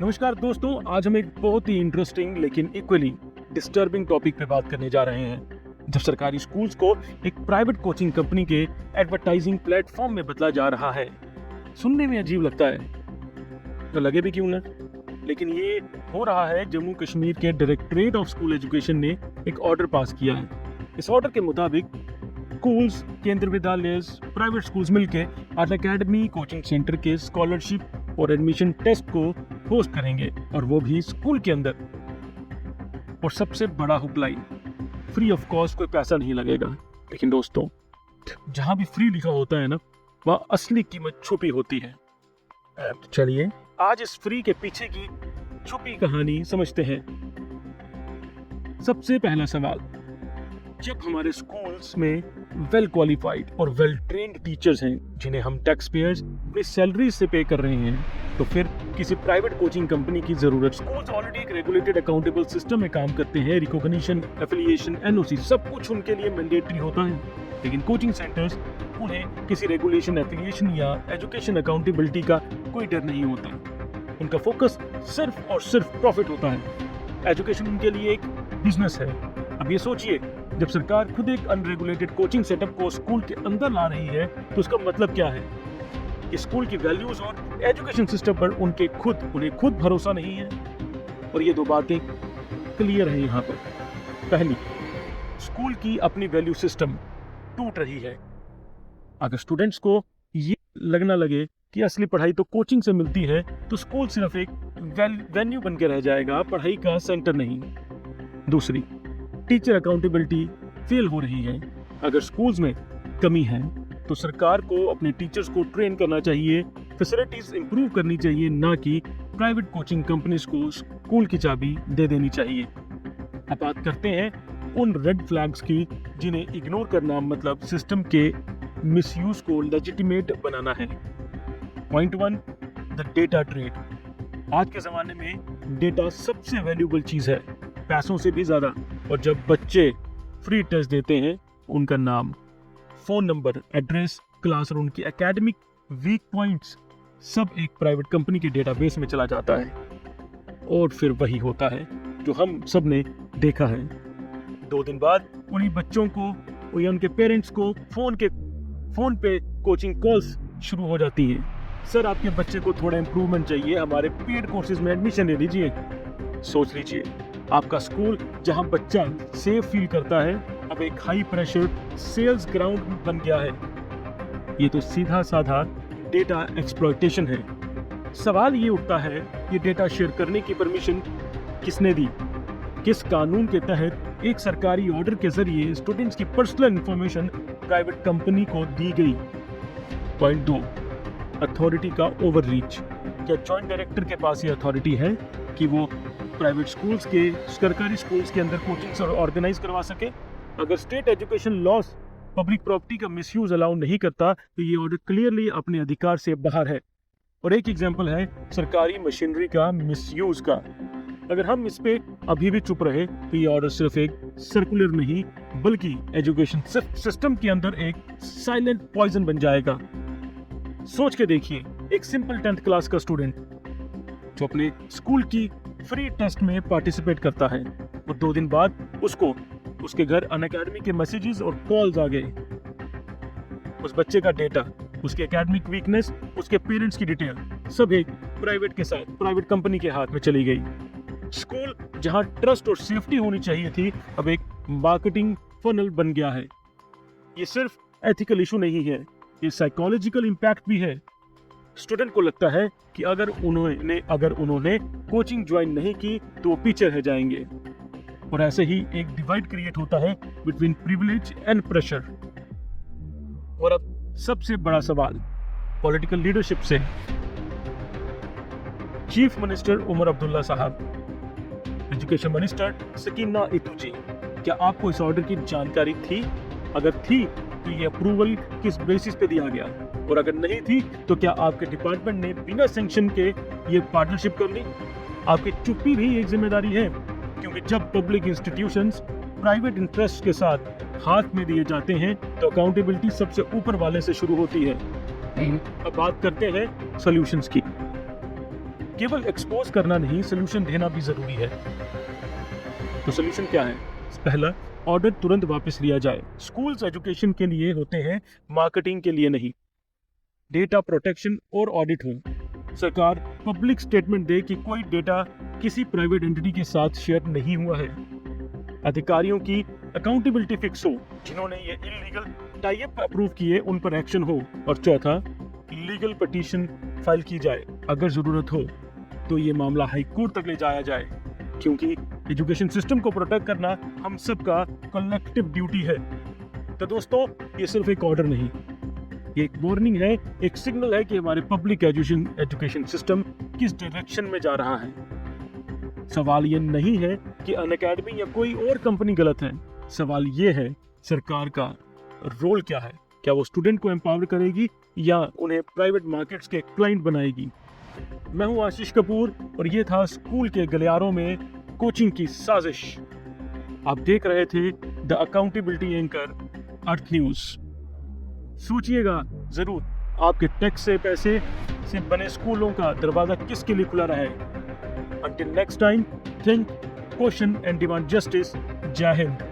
नमस्कार दोस्तों, आज हम एक बहुत ही इंटरेस्टिंग लेकिन इक्वली डिस्टर्बिंग टॉपिक पे बात करने जा रहे हैं। जब सरकारी स्कूल्स को एक प्राइवेट कोचिंग कंपनी के एडवर्टाइजिंग प्लेटफॉर्म में बदला जा रहा है। सुनने में अजीब लगता है, तो लगे भी क्यों ना, लेकिन ये हो रहा है। जम्मू कश्मीर के डायरेक्टरेट ऑफ स्कूल एजुकेशन ने एक ऑर्डर पास किया है। इस ऑर्डर के मुताबिक स्कूल्स, केंद्रीय विद्यालय, प्राइवेट स्कूल्स मिलकर अन अकेडमी कोचिंग सेंटर के स्कॉलरशिप और एडमिशन टेस्ट को होस्ट करेंगे, और वो भी स्कूल के अंदर। और सबसे बड़ा हुप्लाई, फ्री ऑफ कॉस्ट, कोई पैसा नहीं लगेगा। लेकिन दोस्तों, जहां भी फ्री लिखा होता है ना, वहाँ असली कीमत छुपी होती है। चलिए आज इस फ्री के पीछे की छुपी कहानी समझते हैं। सबसे पहला सवाल, जब हमारे स्कूल्स में वेल क्वालिफाइड और वेल ट्रेन्ड टीचर्स हैं, जिन्हें हम टैक्स पेयर्स अपनी सैलरी से पे कर रहे हैं, तो फिर किसी प्राइवेट कोचिंग कंपनी की जरूरत। स्कूल्स ऑलरेडी एक रेगुलेटेड अकाउंटेबल सिस्टम में काम करते हैं। रिकॉग्निशन, एफिलिएशन, एनओसी सब कुछ उनके लिए मैंडेटरी होता है। लेकिन कोचिंग सेंटर्स, उन्हें किसी रेगुलेशन, एफिलिएशन या एजुकेशन अकाउंटेबिलिटी का कोई डर नहीं होता। उनका फोकस सिर्फ और सिर्फ प्रॉफिट होता है। एजुकेशन उनके लिए एक बिजनेस है। अब ये सोचिए, जब सरकार खुद एक अनरेगुलेटेड कोचिंग सेटअप को स्कूल के अंदर ला रही है, तो उसका मतलब क्या है कि स्कूल की वैल्यूज और एजुकेशन सिस्टम पर उन्हें खुद भरोसा नहीं है। और ये दो बातें क्लियर है यहाँ पर। पहली, स्कूल की अपनी वैल्यू सिस्टम टूट रही है। अगर स्टूडेंट्स को ये लगना लगे कि असली पढ़ाई तो कोचिंग से मिलती है, तो स्कूल सिर्फ एक वेन्यू बन के रह जाएगा, पढ़ाई का सेंटर नहीं। दूसरी, टीचर अकाउंटेबिलिटी फेल हो रही है। अगर स्कूल्स में कमी है, तो सरकार को अपने टीचर्स को ट्रेन करना चाहिए, फैसिलिटीज इंप्रूव करनी चाहिए, ना कि प्राइवेट कोचिंग कंपनीज को स्कूल की चाबी दे देनी चाहिए। अब बात करते हैं उन रेड फ्लैग्स की, जिन्हें इग्नोर करना मतलब सिस्टम के मिसयूज को लेजिटिमेट बनाना है। Point 1, the data trade. आज के ज़माने में डेटा सबसे वैल्यूबल चीज़ है, पैसों से भी ज़्यादा। और जब बच्चे फ्री टेस्ट देते हैं, उनका नाम, फ़ोन नंबर, एड्रेस, क्लास और उनकी एकेडमिक वीक पॉइंट्स सब एक प्राइवेट कंपनी के डेटाबेस में चला जाता है। और फिर वही होता है जो हम सब ने देखा है। 2 दिन बाद उन्हीं बच्चों को या उनके पेरेंट्स को फ़ोन पे कोचिंग कॉल्स शुरू हो जाती हैं। सर, आपके बच्चे को थोड़ा इम्प्रूवमेंट चाहिए, हमारे पेड कोर्सेज में एडमिशन ले लीजिए। सोच लीजिए, आपका स्कूल जहां बच्चा सेफ फील करता है, अब एक हाई प्रेशर सेल्स ग्राउंड बन गया है। ये तो सीधा साधा डेटा एक्सप्लॉयटेशन है। सवाल ये उठता है, ये डेटा शेयर करने की परमिशन किसने दी? किस कानून के तहत एक सरकारी ऑर्डर के जरिए स्टूडेंट्स की पर्सनल इंफॉर्मेशन प्राइवेट कंपनी को दी गई? पॉइंट 2, अथॉरिटी का ओवररीच। क्या जॉइंट डायरेक्टर के पास ये अथॉरिटी है कि वो प्राइवेट स्कूल्स के, सरकारी स्कूल्स के अंदर कोचिंग्स ऑर्गेनाइज करवा सके? अगर state education loss public property का मिसयूज अलाउ नहीं करता, तो ये ऑर्डर क्लियरली अपने अधिकार से बाहर है। और एक एग्जांपल है सरकारी मशीनरी का मिसयूज का। अगर हम इस पे अभी भी चुप रहे, तो ये ऑर्डर सिर्फ एक सर्कुलर नहीं, बल्कि एजुकेशन सिस्टम के अंदर एक साइलेंट पॉइजन बन जाएगा। सोच के देखिए, एक सिंपल 10th क्लास का स्टूडेंट जो अपने स्कूल की फ्री टेस्ट में पार्टिसिपेट करता है, और 2 दिन बाद उसके घर अनअकैडमी के मैसेजेस और कॉल्स आ गए। उस बच्चे का डेटा, उसके एकेडमिक वीकनेस, उसके पेरेंट्स की डिटेल सब एक प्राइवेट कंपनी के हाथ में चली गई। स्कूल जहां ट्रस्ट और सेफ्टी होनी चाहिए थी, अब एक मार्केटिंग फनल बन गया है। ये सिर्फ एथिकल इशू नहीं है, ये साइकोलॉजिकल इम्पैक्ट भी है। स्टूडेंट को लगता है कि अगर उन्होंने कोचिंग ज्वाइन नहीं की, तो वो पीछे रह जाएंगे। और ऐसे ही एक डिवाइड क्रिएट होता है बिटवीन प्रिविलेज एंड प्रेशर। और अब सबसे बड़ा सवाल पॉलिटिकल लीडरशिप से। चीफ मिनिस्टर उमर अब्दुल्ला साहब, एजुकेशन मिनिस्टर सकीना इतूजी, क्या आपको इस ऑर्डर की जानकारी थी? अगर थी, तो ये अप्रूवल किस बेसिस पे दिया गया? और अगर नहीं थी, तो क्या आपके डिपार्टमेंट ने बिना सैंक्शन के ये पार्टनरशिप कर ली? आपकी चुप्पी भी एक जिम्मेदारी है, क्योंकि जब पब्लिक इंस्टीट्यूशंस प्राइवेट इंटरेस्ट के साथ हाथ में दिए जाते हैं, तो अकाउंटेबिलिटी सबसे ऊपर वाले से शुरू होती है। अब बात करते हैं सॉल्यूशंस की। केवल एक्सपोज करना नहीं, सोल्यूशन देना भी जरूरी है। तो सोल्यूशन क्या है? पहला, ऑर्डर तुरंत वापस लिया जाए। स्कूल्स एजुकेशन के लिए होते हैं, मार्केटिंग के लिए नहीं। डेटा प्रोटेक्शन और ऑडिट हो। सरकार पब्लिक स्टेटमेंट दे कि कोई डेटा किसी प्राइवेट एंटिटी के साथ शेयर नहीं हुआ है। अधिकारियों की अकाउंटेबिलिटी फिक्स हो। जिन्होंने ये इलीगल टाई-अप अप्रूव किए उन पर एक्शन हो। और चौथा, लीगल पिटीशन फाइल की जाए। अगर जरूरत हो तो ये मामला हाई कोर्ट तक ले जाया जाए, क्योंकि एजुकेशन सिस्टम को प्रोटेक्ट करना हम सबका कलेक्टिव ड्यूटी है। तो दोस्तों, ये सिर्फ एक ऑर्डर नहीं, ये एक वार्निंग है, एक सिग्नल है कि हमारे पब्लिक एजुकेशन सिस्टम किस डायरेक्शन में जा रहा है। सवाल ये नहीं है कि अनअकैडमी या कोई और कंपनी गलत है। सवाल ये है, सरकार का रोल क्या है? क्या वो स्टूडेंट को एम्पावर करेगी या उन्हें प्राइवेट मार्केट्स के क्लाइंट बनाएगी? मैं हूं आशीष कपूर और ये था स्कूल के गलियारों में कोचिंग की साजिश। आप देख रहे थे the accountability anchor earth news. सोचिएगा जरूर, आपके टैक्स से पैसे से बने स्कूलों का दरवाजा किसके लिए खुला रहा है? Until next time, think, caution and demand justice. Jai Hind.